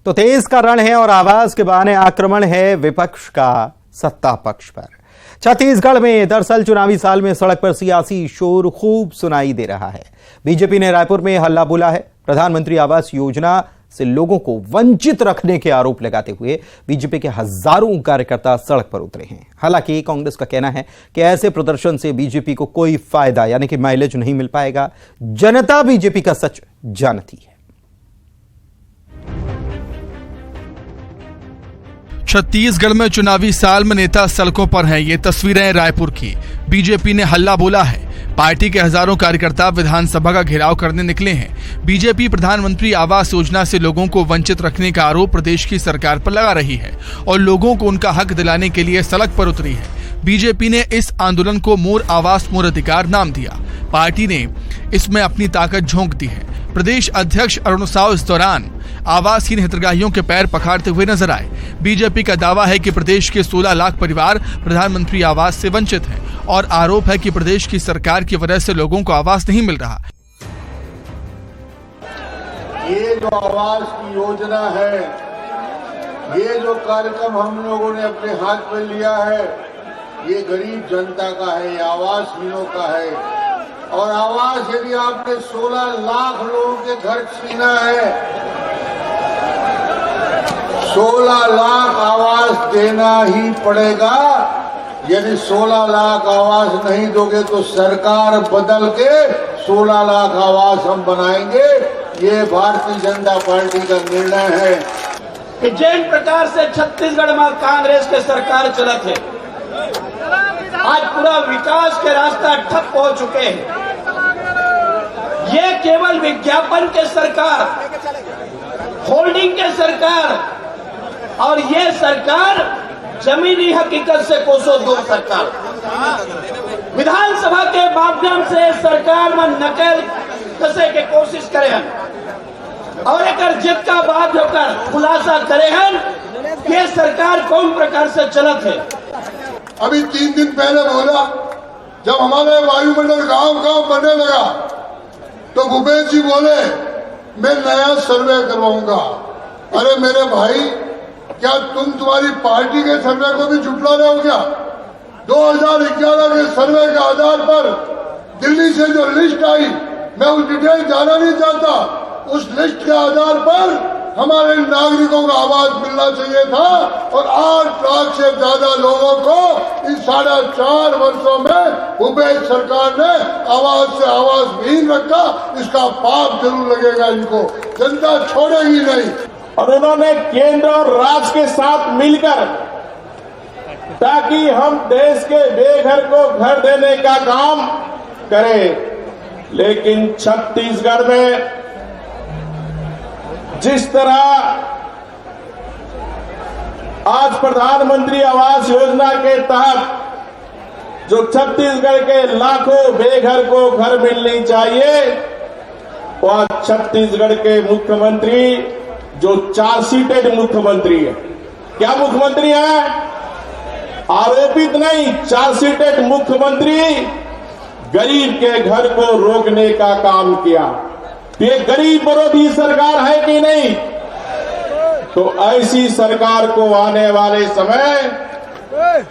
तो तेज का रण है और आवाज के बहाने आक्रमण है विपक्ष का सत्ता पक्ष पर। छत्तीसगढ़ में दरअसल चुनावी साल में सड़क पर सियासी शोर खूब सुनाई दे रहा है। बीजेपी ने रायपुर में हल्ला बोला है। प्रधानमंत्री आवास योजना से लोगों को वंचित रखने के आरोप लगाते हुए बीजेपी के हजारों कार्यकर्ता सड़क पर उतरे हैं। हालांकि कांग्रेस का कहना है कि ऐसे प्रदर्शन से बीजेपी को कोई फायदा यानी कि माइलेज नहीं मिल पाएगा। जनता बीजेपी का सच जानती है। छत्तीसगढ़ में चुनावी साल में नेता सड़कों पर हैं। ये तस्वीरें रायपुर की। बीजेपी ने हल्ला बोला है। पार्टी के हजारों कार्यकर्ता विधानसभा का घेराव करने निकले हैं। बीजेपी प्रधानमंत्री आवास योजना से लोगों को वंचित रखने का आरोप प्रदेश की सरकार पर लगा रही है और लोगों को उनका हक दिलाने के लिए सड़क पर उतरी है। बीजेपी ने इस आंदोलन को मोर आवास मोर अधिकार नाम दिया। पार्टी ने इसमें अपनी ताकत झोंक दी है। प्रदेश अध्यक्ष अरुण साव इस दौरान आवासहीन हितग्राहियों के पैर पखाड़ते हुए नजर आए। बीजेपी का दावा है कि प्रदेश के 16 लाख परिवार प्रधानमंत्री आवास से वंचित हैं और आरोप है कि प्रदेश की सरकार की वजह से लोगों को आवास नहीं मिल रहा। ये जो आवास की योजना है, ये जो कार्यक्रम हम लोगों ने अपने हाथ में लिया है, ये गरीब जनता का है, ये आवासहीनों का है। और आवास यदि आपने 16 लाख लोगों के घर छीना है, 16 लाख आवास देना ही पड़ेगा। यदि 16 लाख आवास नहीं दोगे तो सरकार बदल के 16 लाख आवास हम बनाएंगे। ये भारतीय जनता पार्टी का निर्णय है कि जिन प्रकार से छत्तीसगढ़ में कांग्रेस के सरकार चलत है, आज पूरा विकास के रास्ता ठप हो चुके हैं। ये केवल विज्ञापन के सरकार, होल्डिंग के सरकार और ये सरकार जमीनी हकीकत से कोसों दूर सरकार। विधानसभा के माध्यम से सरकार में नकल कसे के कोशिश करे हैं और एक जिद का बात होकर खुलासा करे हैं कि ये सरकार कौन प्रकार से चलत है। अभी 3 दिन पहले बोला, जब हमारे वायुमंडल गांव बनने लगा तो भूपेश जी बोले मैं नया सर्वे करवाऊंगा। अरे मेरे भाई, क्या तुम्हारी पार्टी के सर्वे को भी झुठला रहे हो क्या? 2011 के सर्वे के आधार पर दिल्ली से जो लिस्ट आई, मैं उस डिटेल जाना नहीं चाहता, उस लिस्ट के आधार पर हमारे नागरिकों को आवास मिलना चाहिए था और 8 लाख से ज्यादा लोगों को इन 4.5 वर्षों में भूपेश सरकार ने आवास से आवास विहीन रखा। इसका पाप जरूर लगेगा इनको, जनता छोड़ेगी नहीं। और उन्होंने केंद्र और राज्य के साथ मिलकर ताकि हम देश के बेघर को घर देने का काम करें। लेकिन छत्तीसगढ़ में जिस तरह आज प्रधानमंत्री आवास योजना के तहत जो छत्तीसगढ़ के लाखों बेघर को घर मिलनी चाहिए, वह छत्तीसगढ़ के मुख्यमंत्री जो चार्जशीटेड मुख्यमंत्री है, क्या मुख्यमंत्री है? आरोपित नहीं, चार्जशीटेड मुख्यमंत्री गरीब के घर को रोकने का काम किया। तो ये गरीब विरोधी सरकार है कि नहीं? तो ऐसी सरकार को आने वाले समय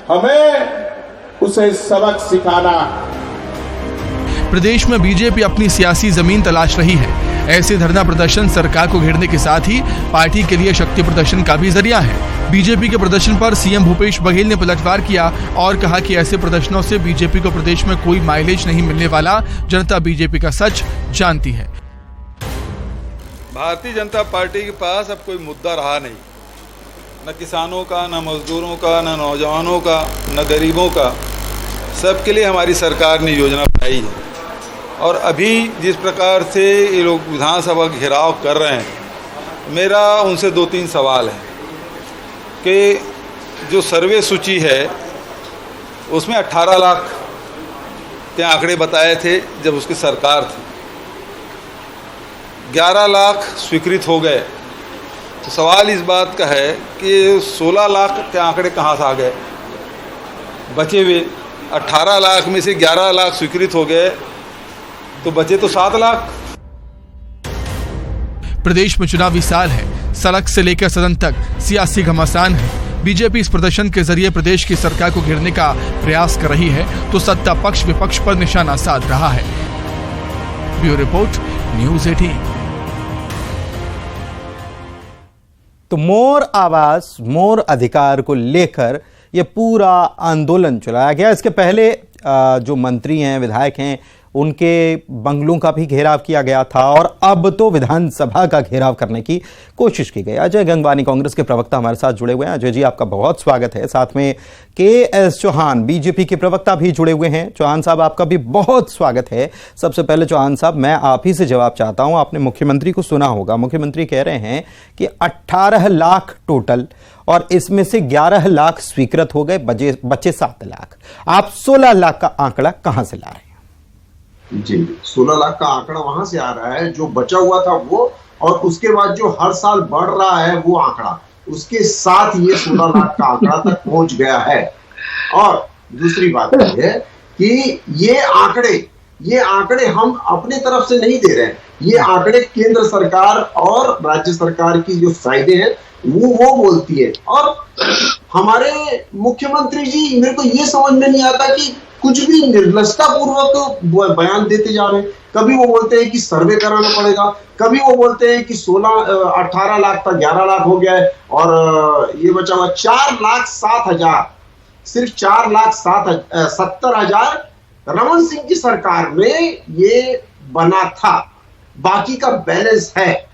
हमें उसे सबक सिखाना है। प्रदेश में बीजेपी अपनी सियासी जमीन तलाश रही है। ऐसे धरना प्रदर्शन सरकार को घेरने के साथ ही पार्टी के लिए शक्ति प्रदर्शन का भी जरिया है। बीजेपी के प्रदर्शन पर सीएम भूपेश बघेल ने पलटवार किया और कहा कि ऐसे प्रदर्शनों से बीजेपी को प्रदेश में कोई माइलेज नहीं मिलने वाला। जनता बीजेपी का सच जानती है। भारतीय जनता पार्टी के पास अब कोई मुद्दा रहा नहीं, न किसानों का, न मजदूरों का, न नौजवानों का, न गरीबों का। सबके लिए हमारी सरकार ने योजना बनाई है। और अभी जिस प्रकार से ये लोग विधानसभा घेराव कर रहे हैं, मेरा उनसे 2-3 सवाल है कि जो सर्वे सूची है उसमें 18 लाख के आंकड़े बताए थे जब उसकी सरकार थी। 11 लाख स्वीकृत हो गए। तो सवाल इस बात का है कि 16 लाख के आंकड़े कहाँ से आ गए? बचे हुए 18 लाख में से 11 लाख स्वीकृत हो गए, तो बचे तो 7 लाख। प्रदेश में चुनावी साल है, सड़क से लेकर सदन तक सियासी घमासान है। बीजेपी इस प्रदर्शन के जरिए प्रदेश की सरकार को घेरने का प्रयास कर रही है तो सत्ता पक्ष विपक्ष पर निशाना साध रहा है। Bureau report, news 18। तो मोर आवाज मोर अधिकार को लेकर यह पूरा आंदोलन चलाया गया। इसके पहले जो मंत्री हैं, विधायक हैं, उनके बंगलों का भी घेराव किया गया था और अब तो विधानसभा का घेराव करने की कोशिश की गई। अजय गंगवानी कांग्रेस के प्रवक्ता हमारे साथ जुड़े हुए हैं। अजय जी, आपका बहुत स्वागत है। साथ में के.एस. चौहान बीजेपी के प्रवक्ता भी जुड़े हुए हैं। चौहान साहब, आपका भी बहुत स्वागत है। सबसे पहले चौहान साहब, मैं आप ही से जवाब चाहता हूं। आपने मुख्यमंत्री को सुना होगा, मुख्यमंत्री कह रहे हैं कि 18 लाख टोटल और इसमें से 11 लाख स्वीकृत हो गए, बचे 7 लाख। आप 16 लाख का आंकड़ा कहां से ला रहे हैं? जी, 16 लाख का आंकड़ा वहां से आ रहा है जो बचा हुआ था वो, और उसके बाद जो हर साल बढ़ रहा है वो आंकड़ा, उसके साथ ये 16 लाख का आंकड़ा तक पहुंच गया है। और दूसरी बात यह है कि ये आंकड़े हम अपने तरफ से नहीं दे रहे हैं। ये आंकड़े केंद्र सरकार और राज्य सरकार की जो साइडें हैं वो बोलती है। और हमारे मुख्यमंत्री जी, मेरे को ये समझ में नहीं आता कि कुछ भी निर्लजता पूर्वक बयान देते जा रहे हैं। कभी वो बोलते हैं कि सर्वे कराना पड़ेगा, कभी वो बोलते हैं कि 18 लाख था 11 लाख हो गया है और ये बचा हुआ 4,07,000, सिर्फ 4,70,000 रमन सिंह की सरकार में ये बना था। बाकी का बैलेंस है,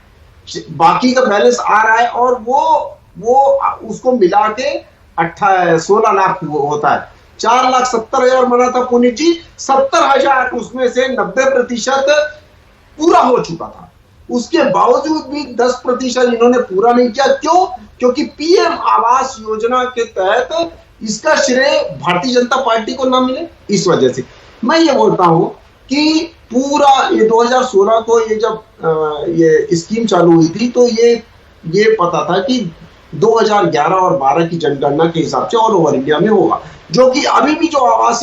बाकी का बैलेंस आ रहा है और वो उसको मिला के 16 लाख होता है। 4,70,000 बना था पुनीत जी, 70,000 उसमें से 90% पूरा हो चुका था। उसके बावजूद भी 10% इन्होंने पूरा नहीं किया। क्यों? क्योंकि पीएम आवास योजना के तहत इसका श्रेय भारतीय जनता पार्टी को ना मिले, इस वजह से मैं ये बोलता हूं कि पूरा ये 2016 को ये जब ये स्कीम चालू हुई थी तो ये पता था कि 2011 और 12 की जनगणना के हिसाब से ऑल ओवर इंडिया में होगा, जो कि अभी भी जो आवास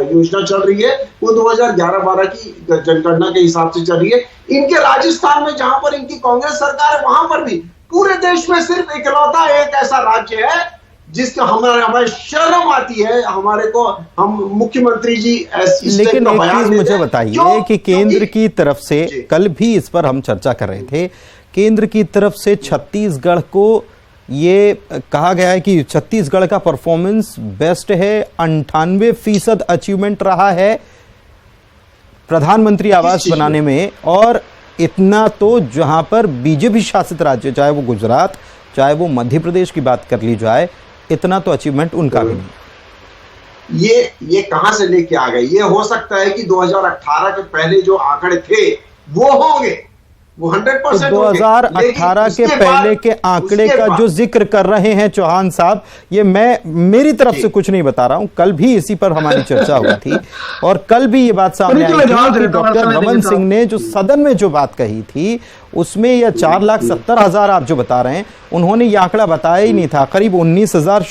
योजना चल रही है वो 2011-12 की जनगणना के हिसाब से चल रही है। इनके राजस्थान में जहां पर इनकी कांग्रेस सरकार है, वहां पर भी पूरे देश में सिर्फ इकलौता एक ऐसा राज्य है जिसका हमें शर्म आती है हमारे को, हम मुख्यमंत्री जी लेकिन एक चीज मुझे बताइए कि केंद्र की तरफ से, कल भी इस पर हम चर्चा कर रहे थे, केंद्र की तरफ से छत्तीसगढ़ को ये कहा गया है कि छत्तीसगढ़ का परफॉर्मेंस बेस्ट है, 98% अचीवमेंट रहा है प्रधानमंत्री आवास बनाने में। और इतना तो जहां पर बीजेपी शासित राज्य, चाहे वो गुजरात, चाहे वो मध्य प्रदेश की बात कर ली जाए, इतना तो अचीवमेंट उनका भी नहीं। ये कहां से लेके आ गए? ये हो सकता है कि 2018 के पहले जो आंकड़े थे वो होंगे, वो 100% 2018 के पहले के आंकड़े का जो जिक्र कर रहे हैं चौहान साहब, ये मैं मेरी तरफ से कुछ नहीं बता रहा हूं। कल भी इसी पर हमारी चर्चा हुई थी और कल भी ये बात सामने आई थी कि डॉक्टर रमन सिंह ने जो सदन में जो बात कही थी उसमें यह 4,70,000 आप जो बता रहे हैं, उन्होंने ये आंकड़ा बताया ही नहीं था। करीब 19,000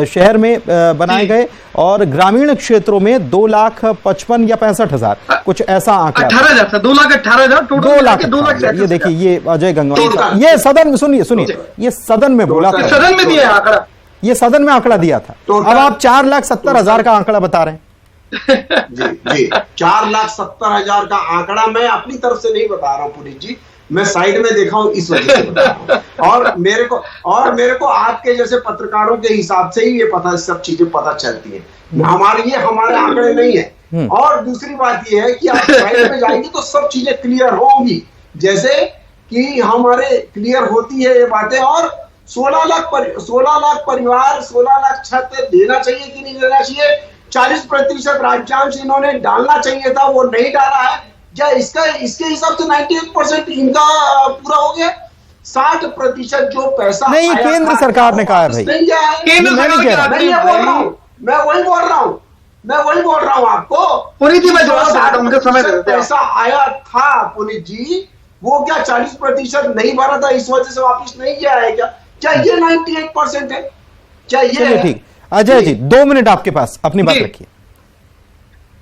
शहर में बनाए गए और ग्रामीण क्षेत्रों में 2,55,000 या 65,000 कुछ ऐसा आंकड़ा। 18,000 2,18,000 टोटल 2,00,000। ये देखिए, ये अजय गंगवानी, ये सदन में सुनिए, ये सदन में बोला था, सदन में दिया आंकड़ा, ये सदन में आंकड़ा दिया था। अब आप 4,70,000 का आंकड़ा बता रहे हैं। जी 4,70,000 का आंकड़ा मैं अपनी तरफ से नहीं बता रहा हूं पुनीत जी, मैं साइड में देखा हूं इस वजह से बता रहा हूं। और मेरे को आपके जैसे पत्रकारों के हिसाब से ही ये सब चीजें पता चलती है। हमारे आंकड़े नहीं है। और दूसरी बात ये है कि आप साइड में जाएंगे तो सब चीजें क्लियर होंगी, जैसे कि हमारे क्लियर होती है ये बातें। और 16 लाख परिवार 16 लाख छत देना चाहिए कि नहीं देना चाहिए, 40% राज्यांश इन्होंने डालना चाहिए था, वो नहीं डाला है। क्या इसके हिसाब से 98% इनका पूरा हो गया? 60% जो पैसा नहीं, केंद्र सरकार ने कहा है भाई, केंद्र मैं वही बोल रहा हूँ आपको। पुनीत जी मैं जवाब देता हूं, मुझे समय देते हैं। पैसा आया था पुनीत जी, वो क्या 40% नहीं भरा था, इस वजह से वापस नहीं किया है? क्या ये 98% है? क्या ये? ठीक, अजय जी 2 मिनट आपके पास, अपनी बात रखिए।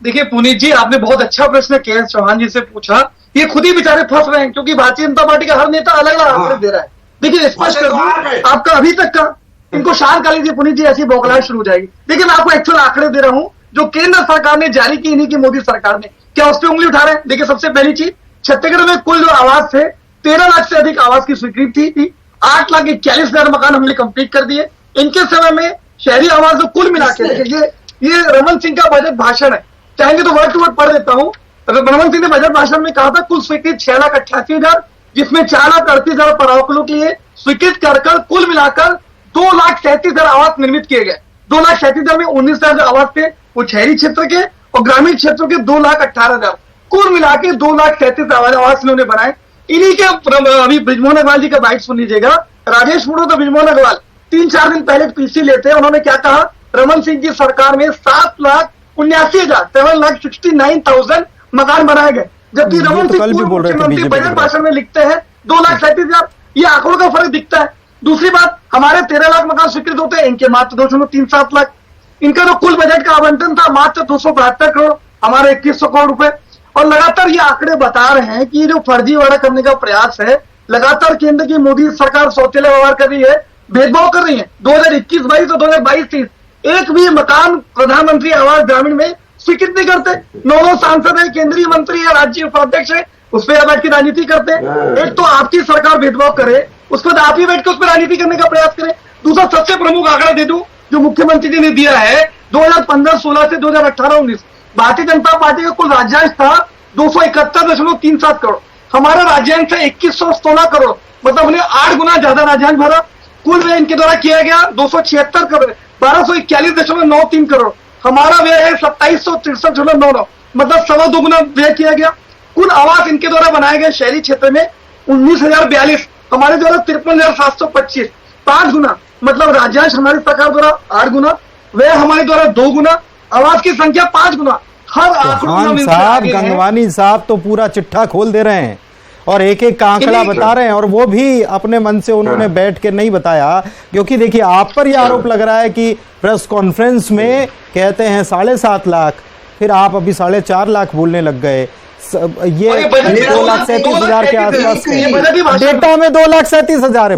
देखिए पुनीत जी, आपने बहुत अच्छा प्रश्न के.एस. चौहान जी से पूछा ये खुद ही बेचारे फंस रहे हैं, क्योंकि भारतीय जनता पार्टी का हर नेता अलग अलग आंकड़े दे रहा है। देखिए स्पष्ट कर दूं, आपका अभी तक का, इनको शांत कर लीजिए पुनीत जी, ऐसी बौखलाहट शुरू हो जाएगी। देखिए मैं आपको एक्चुअल आंकड़े दे रहा हूं जो केंद्र सरकार ने जारी की, इन्हीं की मोदी सरकार ने। क्या उस पर उंगली उठा रहे हैं? देखिए सबसे पहली चीज, छत्तीसगढ़ में कुल जो आवास थे 13 लाख से अधिक आवास की स्वीकृति थी। 8,41,000 मकान हमने कंप्लीट कर दिए। इनके समय में शहरी आवास जो कुल मिला के, देखिए ये रमन सिंह का बजट भाषण है, चाहेंगे तो वर्ड टू वर्ड पढ़ देता हूं। रमन सिंह ने बजट भाषण में कहा था कुल स्वीकृत 6,88,000, जिसमें 4,38,000 परावकुलों के लिए स्वीकृत कर कुल मिलाकर 2,37,000 आवास निर्मित किए गए। 2,37,000 में 19,000 आवास थे वो शहरी क्षेत्र के, और ग्रामीण क्षेत्रों के 2,18,000, कुल मिला के 2,37,000 आवास इन्होंने बनाए। इन्हीं के अभी बृजमोहन अग्रवाल जी का बाइट सुन लीजिएगा। राजेश मुड़ो तो बृजमोहन अग्रवाल 3-4 दिन पहले पीसी लेते हैं, उन्होंने क्या कहा, रमन सिंह की सरकार में 7,79,000 मकान बनाए गए, जबकि रमन सिंह मुख्यमंत्री बजट भाषण में लिखते हैं 2,37,000। ये आंकड़ों का फर्क दिखता है। दूसरी बात, हमारे 13 लाख मकान स्वीकृत होते हैं, इनके मात्र 2.37 लाख। इनका जो कुल बजट का आवंटन था मात्र 272 करोड़, हमारे 2100 करोड़ रुपए। और लगातार ये आंकड़े बता रहे हैं कि जो फर्जीवाड़ा करने का प्रयास है, लगातार केंद्र की मोदी सरकार सौतेला व्यवहार कर रही है, भेदभाव कर रही है। 2021-22 और 2022-23 एक भी मकान प्रधानमंत्री आवास ग्रामीण में स्वीकृत नहीं करते। 9 सांसद है, केंद्रीय मंत्री है, राज्य उपाध्यक्ष है, उस पर बैठ की राजनीति करते हैं। एक तो आपकी सरकार भेदभाव करे, उस पर आप ही बैठ के उस पर राजनीति करने का प्रयास करें। दूसरा सबसे प्रमुख आंकड़ा दे दूं जो मुख्यमंत्री जी ने दिया है, 2015-16 से 2018-19 भारतीय जनता पार्टी का कुल राज्यांश था 271.37 करोड़, हमारा राज्यांश है 2116 करोड़, मतलब हमने 8 गुना ज्यादा राज्यांश भरा। कुल व्यय इनके द्वारा किया गया 276 करोड़, 1241.93 करोड़, हमारा व्यय है 2763.99, मतलब 2.25 गुना व्यय किया गया। कुल आवास इनके द्वारा बनाए गए शहरी क्षेत्र में 19,042, हमारे द्वारा 53,725, 5 गुना, मतलब राज्यांश हमारी सरकार द्वारा 8 गुना, व्यय हमारे द्वारा 2 गुना, आवास की संख्या 5 गुना। हर साहब, गंगवानी साहब तो पूरा चिट्ठा खोल दे रहे हैं और एक एक का आंकड़ा बता रहे हैं, और वो भी अपने मन से उन्होंने बैठ के नहीं बताया। क्योंकि देखिए आप पर यह आरोप लग रहा है कि प्रेस कॉन्फ्रेंस में कहते हैं 7.5 लाख, फिर आप अभी 4.5 लाख बोलने लग गए। ये 2,37,000 के आसपास, डेटा में 2,37,000 है।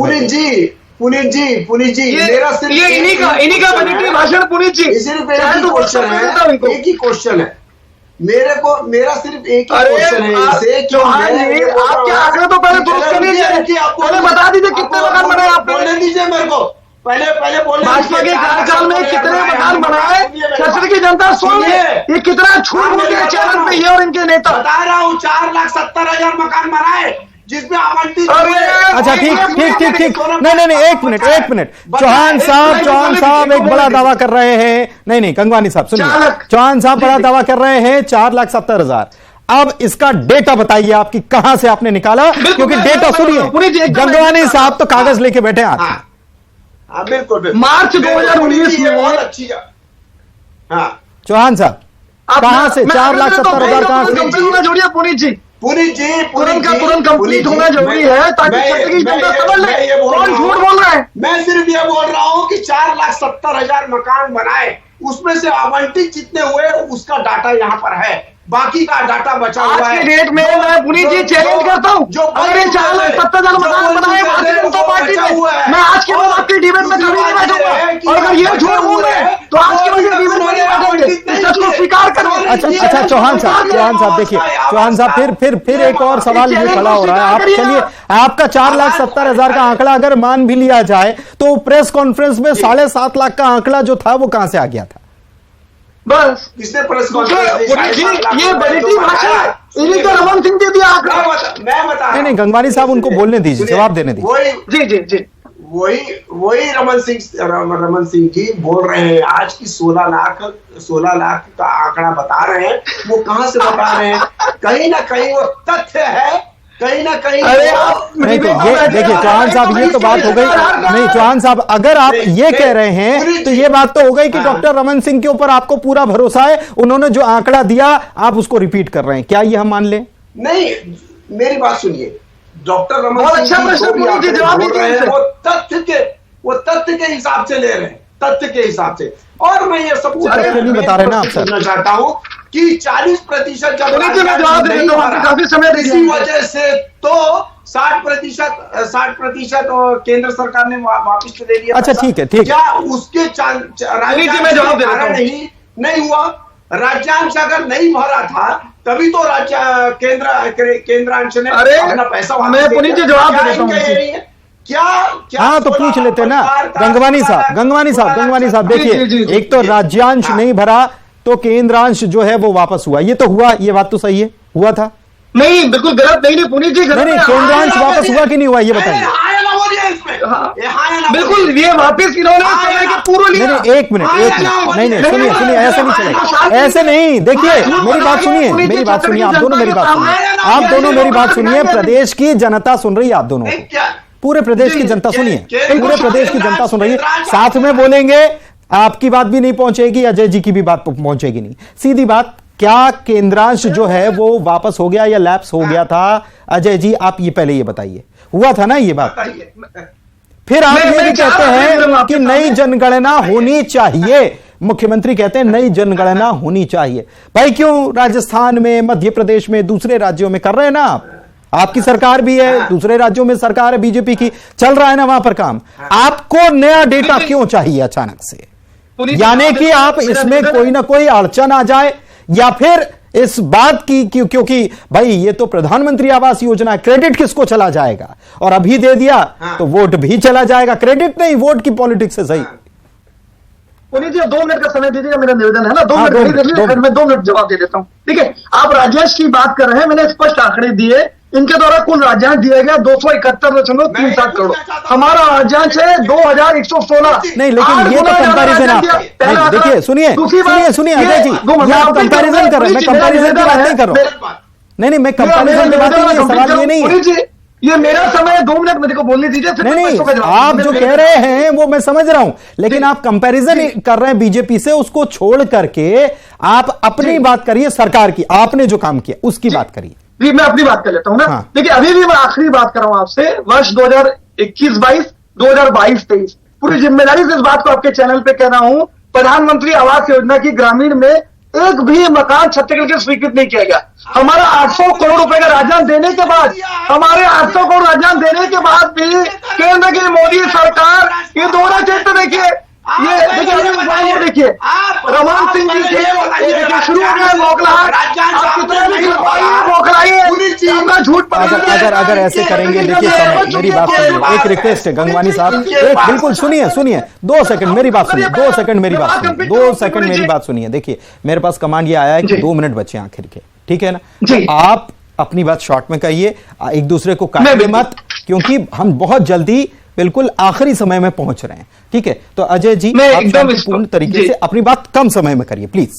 पुनीत जी मेरा सिर्फ ये इन्हीं का बजटीय भाषण। पुनीत जी सिर्फ एक ही क्वेश्चन है मेरा सिर्फ एक ही क्वेश्चन है इसे, चौहान जी आप क्या आंकड़े तो पहले दुरुस्त कर लीजिए, पहले बता दीजिए कितने मकान बनाए आपने। बोलने दीजिए मेरे को, पहले बोलने। भाजपा के कार्यकाल में कितने मकान बनाए छत्तीसगढ़ की जनता सुन ले, ये कितना झूठ बोल रहे हैं चैनल पे ये और इनके नेता। बता रहा हूँ 4,70,000 मकान बनाए, जिसमें आवंटित। अच्छा ठीक, नहीं एक मिनट, चौहान साहब एक बड़ा दावा कर रहे हैं। नहीं गंगवानी साहब सुनिए, चौहान साहब बड़ा दावा कर रहे हैं 4,70,000। अब इसका डेटा बताइए आपकी कहां से आपने निकाला, क्योंकि डेटा सुनिए, गंगवानी साहब तो कागज लेके बैठे हैं। बिल्कुल, मार्च 2019 में बहुत अच्छी। चौहान साहब कहां से 4,70,000 कहां से जोड़िए पुनीत जी तुरंत कंप्लीट होना जरूरी है, ताकि छत्तीसगढ़ की जनता समझ ले कौन झूठ बोल रहा है। मैं सिर्फ ये बोल रहा हूँ कि 4,70,000 मकान बनाए, उसमें से आवंटित जितने हुए उसका डाटा यहाँ पर है, बाकी का डाटा बचा हुआ है। आज के डेट में मैं पुनीत जी चैलेंज करता हूँ, अगर ये 4,70,000 मकान बनाए भारतीय जनता पार्टी ने, मैं आज के बाद आपकी डिबेट में कभी नहीं बैठूंगा। और अगर ये झूठ बोल रहे हैं तो आज के बाद डिबेट में नहीं बैठेंगे, इस सच को स्वीकार करो। अच्छा चौहान साहब देखिए, चौहान साहब फिर एक और सवाल ये खड़ा हो रहा है। आप चलिए, आपका 4,70,000 का आंकड़ा अगर मान भी लिया जाए तो प्रेस कॉन्फ्रेंस में 7.5 लाख का आंकड़ा जो था वो कहां से आ गया था? बस किसने प्रेस कॉन्फ्रेंस? ये बजटीय भाषण इन्हीं का रमन सिंह दे दिया आंकड़ा। मैं बता नहीं गंगवानी साहब उनको बोलने दीजिए, जवाब देने दीजिए। जी वही रमन सिंह जी बोल रहे हैं आज की 16 लाख का आंकड़ा बता रहे हैं। वो कहां से बता रहे हैं? कहीं ना कहीं वो तथ्य है, कहीं ना कहीं। नहीं तो ये देखिए चौहान साहब, ये तो बात हो गई। नहीं चौहान साहब, अगर आप ये कह रहे हैं तो ये बात तो हो गई कि डॉक्टर रमन सिंह के ऊपर आपको पूरा भरोसा है, उन्होंने जो आंकड़ा दिया आप उसको रिपीट कर रहे हैं, क्या ये हम मान लें? नहीं, मेरी बात सुनिए, डॉक्टर रमन सिंह जवाब वो तथ्य के हिसाब से ले रहे हैं, तथ्य के हिसाब से। और मैं ये सबसे नहीं बता रहे ना आप सर, चाहता हूँ कि 40% जब काफी समय इसी वजह से तो 60% केंद्र सरकार ने वापस दे दिया। अच्छा ठीक है, ठीक है। क्या उसके नहीं हुआ? राज्यांश अगर नहीं भरा था तभी तो केंद्रांश ने अपना पैसा मैं पुनीत जी जवाब दे देता हूं। क्या हाँ तो पूछ लेते ना गंगवानी साहब देखिए, एक तो राज्यांश नहीं भरा तो केंद्रांश जो है वो वापस हुआ, ये तो हुआ, ये बात तो सही है, हुआ था नहीं, बिल्कुल गलत नहीं पुनीत जी, नहीं केंद्रांश वापस हुआ कि नहीं हुआ ये बताइए। बिल्कुल ये वापस इन्होंने पूर्व लिया। एक मिनट नहीं सुनिए ऐसे नहीं चलेगा, ऐसे नहीं। देखिए मेरी बात सुनिए, आप दोनों मेरी बात सुनिए, प्रदेश की जनता सुन रही है आप दोनों को, पूरे प्रदेश की जनता सुनिए, पूरे प्रदेश की जनता सुन रही है, साथ में बोलेंगे, आपकी बात भी नहीं पहुंचेगी, अजय जी की भी बात पहुंचेगी नहीं। सीधी बात, क्या केंद्रांश जो है वो वापस हो गया या लैप्स हो गया था? अजय जी आप ये पहले ये बताइए, हुआ था ना ये बात? फिर आप ये भी कहते हैं कि नई जनगणना होनी चाहिए, मुख्यमंत्री कहते हैं नई जनगणना होनी चाहिए। भाई क्यों राजस्थान में, मध्य प्रदेश में, दूसरे राज्यों में कर रहे हैं ना आपकी सरकार भी है, दूसरे राज्यों में सरकार है बीजेपी की, चल रहा है ना वहां पर काम, आपको नया डेटा क्यों चाहिए अचानक से? यानी कि आप इसमें कोई ना कोई अड़चन आ जाए, या फिर इस बात की क्योंकि भाई ये तो प्रधानमंत्री आवास योजना, क्रेडिट किसको चला जाएगा, और अभी दे दिया तो वोट भी चला जाएगा, क्रेडिट नहीं वोट की पॉलिटिक्स है। सही पुनीत जी 2 मिनट का समय दीजिएगा, मेरा निवेदन है ना, 2 मिनट मैं 2 मिनट जवाब दे देता हूं। ठीक है, आप राज्यांश की बात कर रहे हैं, मैंने स्पष्ट आंकड़े दिए, इनके द्वारा कुल राज्यांश दिया गया 271.37 करोड़, हमारा राज्यांश है 2116। नहीं लेकिन ये तो कंपैरिजन आप देखिए, सुनिए अजय जी, ये आप कंपैरिजन कर रहे हैं, मैं कंपैरिजन की बात नहीं कर रहा हूं, नहीं मैं कंपैरिजन की बात नहीं, सवाल ये नहीं है, ये मेरा समय 2 मिनट मेरे को बोलने दीजिए। नहीं आप जो कह रहे हैं वो मैं समझ रहा हूं, लेकिन आप कंपैरिजन कर रहे हैं बीजेपी से, उसको छोड़ करके आप अपनी बात करिए, सरकार की, आपने जो काम किया उसकी बात करिए। जी मैं अपनी बात कर लेता हूं ना। हाँ। देखिए अभी भी मैं आखिरी बात कर रहा हूं आपसे, वर्ष 2021-22, 2022-23 पूरी जिम्मेदारी से इस बात को आपके चैनल पे कह रहा हूं, प्रधानमंत्री आवास योजना की ग्रामीण में एक भी मकान छत्तीसगढ़ के स्वीकृत नहीं किया गया। हमारा 800 करोड़ रुपए का राजधान देने के बाद, हमारे 800 करोड़ राजधान देने के बाद भी केंद्र की मोदी सरकार ये दोहरा चित्र देखिए, ये देखिए रमन सिंह जी के शुरू हो गया मौखलाहट, झूठ। अगर ऐसे करेंगे, देखिए मेरी बात सुनिए, एक रिक्वेस्ट है गंगवानी साहब, एक बिल्कुल सुनिए 2 सेकंड मेरी बात सुनिए, 2 सेकंड मेरी बात सुनिए। देखिए मेरे पास कमांड ये आया है कि 2 मिनट बचे आखिर के, ठीक है ना, तो आप अपनी बात शॉर्ट में कहिए, एक दूसरे को काटिए मत, क्योंकि हम बहुत जल्दी बिल्कुल आखिरी समय में पहुंच रहे हैं, ठीक है? तो अजय जी आप पूर्ण तरीके से अपनी बात कम समय में करिए प्लीज।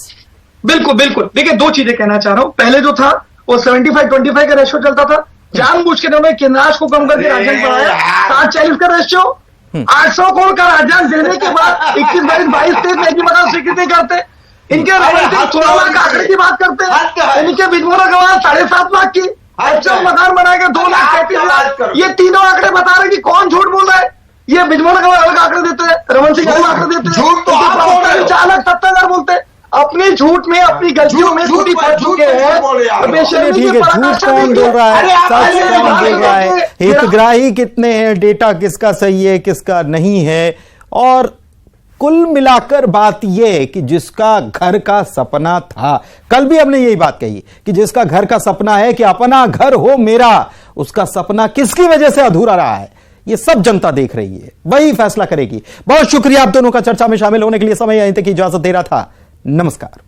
बिल्कुल देखिए 2 चीजें कहना चाह रहा हूं। पहले जो था वो 75-25 का रेशियो चलता था, जानबूझ के उन्होंने केंद्रांश को कम करके राजधान बढ़ाया 60-40 का रेशियो। 800 करोड़ का राजधान देने के बाद 21-22-23 में एक भी मकान स्वीकृत नहीं करते। इनके 16 लाख आंकड़े की बात करते हैं, इनके बिजमोरा गवाह 7.5 लाख की, अच्छा मकान बनाएगा 2,37,000। ये तीनों आंकड़े बता रहे कि कौन झूठ बोल रहा है। ये बिजमोरा गवाह अलग आंकड़े देते हैं, रमन सिंह अलग आंकड़े देते हैं, झूठ तो आप 4,70,000 बोलते हैं। अपने झूठ में, अपनी गलतियों में टूटी पड़ चुके हैं। ठीक है, झूठ कौन बोल रहा है, सच कौन बोल रहा है, हितग्राही कितने हैं, डेटा किसका सही है किसका नहीं है, और कुल मिलाकर बात यह कि जिसका घर का सपना था, कल भी हमने यही बात कही कि जिसका घर का सपना है कि अपना घर हो मेरा, उसका सपना किसकी वजह से अधूरा रहा है, ये सब जनता देख रही है, वही फैसला करेगी। बहुत शुक्रिया आप दोनों का चर्चा में शामिल होने के लिए। समय यहीं तक इजाजत दे रहा था, नमस्कार।